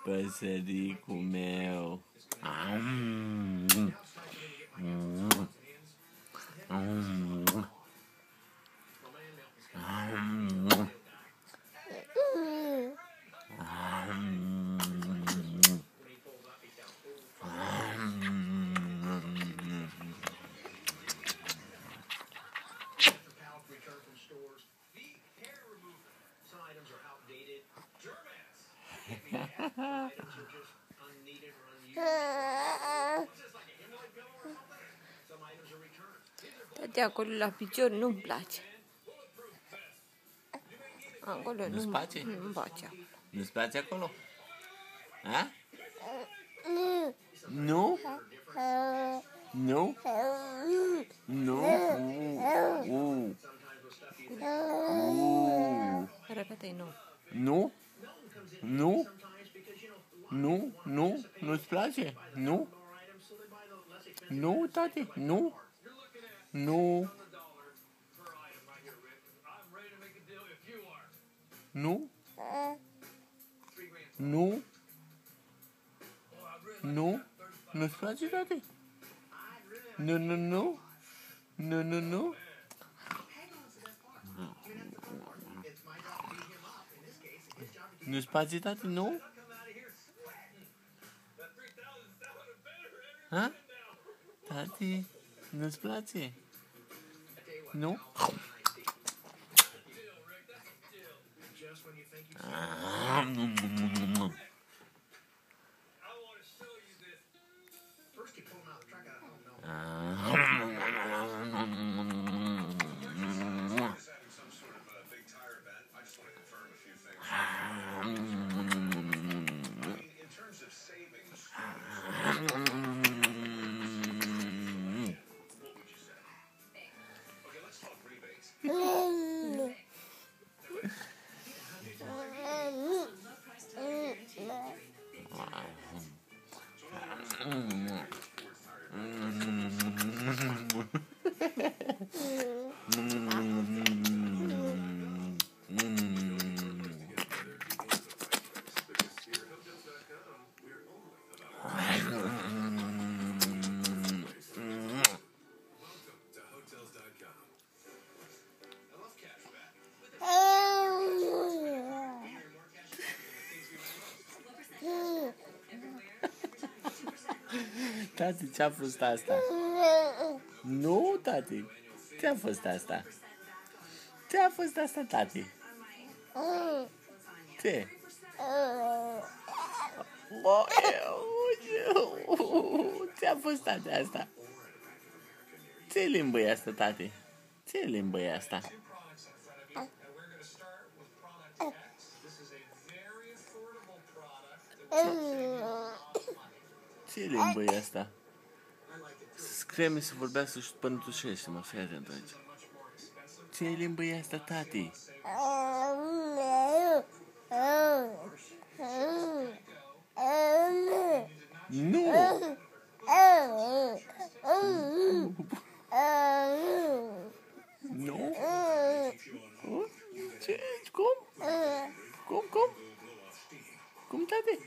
Păsăricul meu. De acolo la picior nu-mi place. Acolo Nu-ți place? Nu-mi place. Nu-ți place acolo? A? Nu? Nu? Nu? Repete-i nu. Nu? Nu? Nu? Nu? Nu-ți place? Nu? Nu, tati? Nu? Nu? Nu? Nu? Nu? Nu-ți place, tati? Nu, nu, nu? Nu, nu, nu? Nu-ți place, tati? Nu? Ha? Tati, nu-ți place? Nu? Tati, ce-a fost asta? Nu, tati. Ce-a fost asta? Ce-a fost asta, tati? Ce? Ce-a fost tati asta? Ce limbă e asta, tati? Ce limbă e asta? Ce limbă e asta? Scrie-mi să vorbească și până tușește-mă, fii atent aici. Ce limbă e asta, tati? Nu! Nu? Ce? Cum? Cum? Cum, tati?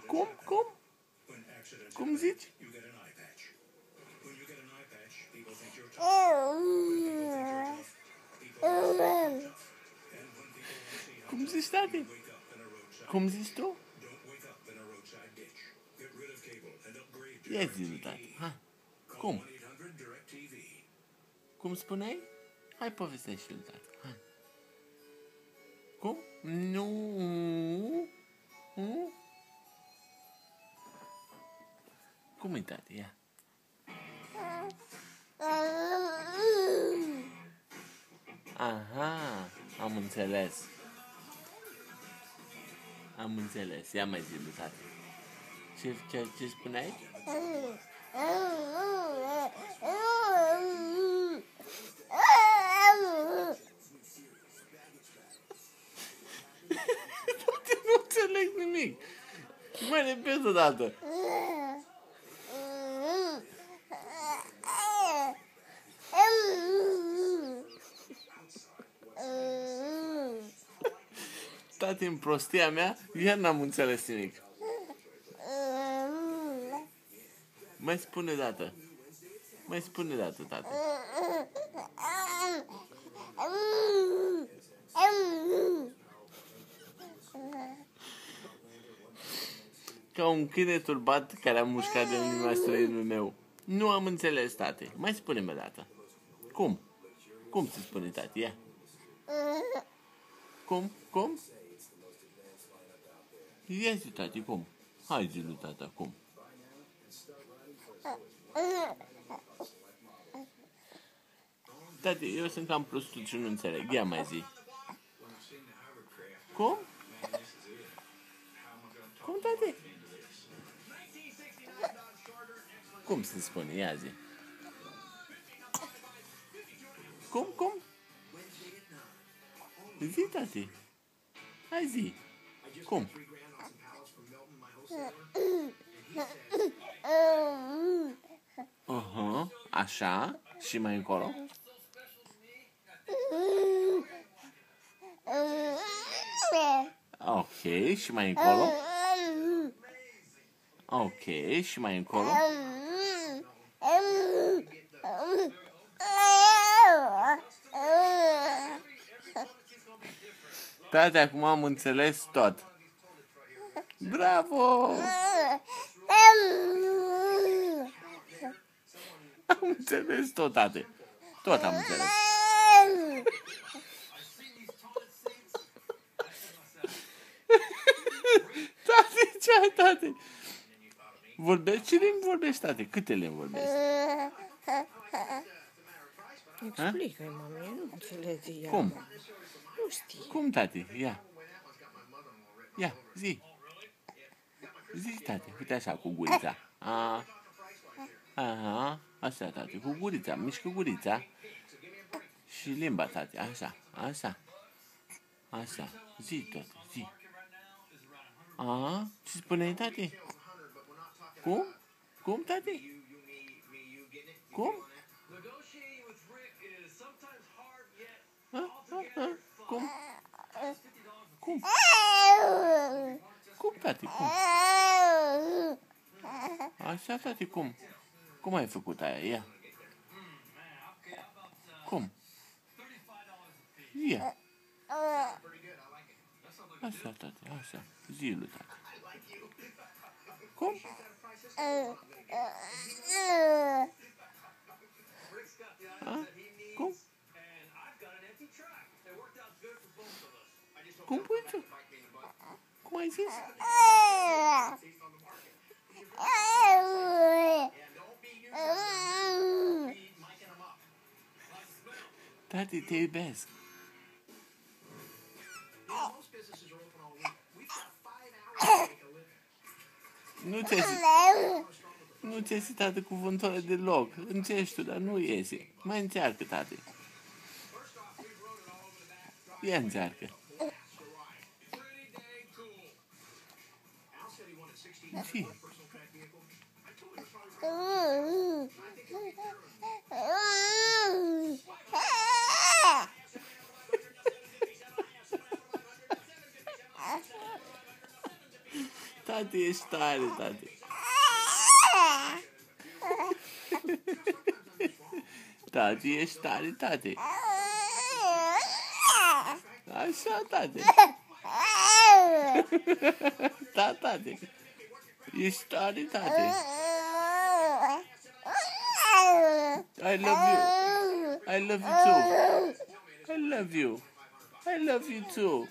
Cum? Cum zici? Cum zici, tati? Cum zici tu? Ia zi-mi, tati. Hai. Cum? Cum spuneai? Hai, povestește-l, tati. Hai. Cum? Nu. Cum e, tati? Ia. Aha, am înțeles. Ia mai zi-mi, tati. Ce spuneai? Nu înțeleg nimic. Mai repet o dată. tati, în prostia mea, iar n-am înțeles nimic. Mai spune dată. Mai spune dată, tati. Ca un câine turbat care a mușcat de limba străinul meu. Nu am înțeles, tate. Mai spune-mă dată. Cum? Cum se spune, tati? Ia. Cum? Cum? Ia zi, tati, cum? Hai zi lui tata, cum? Tati, eu sunt cam prostul și nu înțeleg. Ia mai zi. Cum? Cum, tati? Cum se spune? Ia zi. Cum? Cum? Zi, tati. Hai zi. Cum? Așa. Și mai încolo? Ok. Și mai încolo? Ok. Și mai încolo? Tati, acum am înțeles tot. Bravo! Am înțeles tot, tate. Tot am înțeles. Tate, ce ai, tate? Vorbești? Ce limbi vorbești, tate? Câte limbi vorbești? Explică-i, mami, nu înțelege ea. Cum? Nu știi. Cum, tati? Ia. Ia, zi. Zi, tate. Uite așa, cu gurița. Aha. Așa, tate. Cu gurița. Mișcă gurița. Și limba, tate. Așa. Așa. Așa. Zi tot. Zi. Ce spuneai, tate? Cum? Cum, tate? Cum? Cum? Cum? Cum, tati? Cum? Așa, tati, cum? Cum ai făcut aia? Ia. Cum? Ia. Așa, tati, așa. Zi-lu, tati. Cum? Cum? Cum pui tu? Cum ai zis? Tati, te iubesc. Nu ți-ai citat cuvântul ăla deloc. Încerci tu, dar nu iese. Mai încearcă, tati. Ia încearcă. Zi. Tati, ești tare, tati. Tati, ești tare, tati. Așa, tati. Da, tati. Ești tare, tati. I love you. I love you too. I love you. I love you too.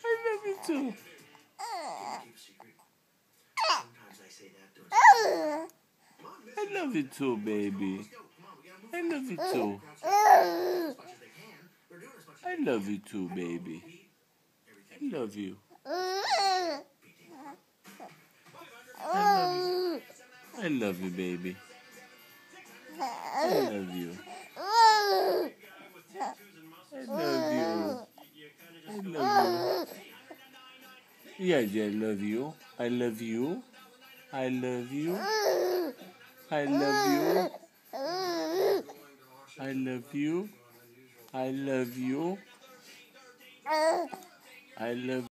I love you too. I love you too, baby. I love you too. I love you too, baby. I love you. I love you, baby. I love you. I love you. I love you. Yes, I love you. I love you. I love you. I love you. I love you. I love you. I love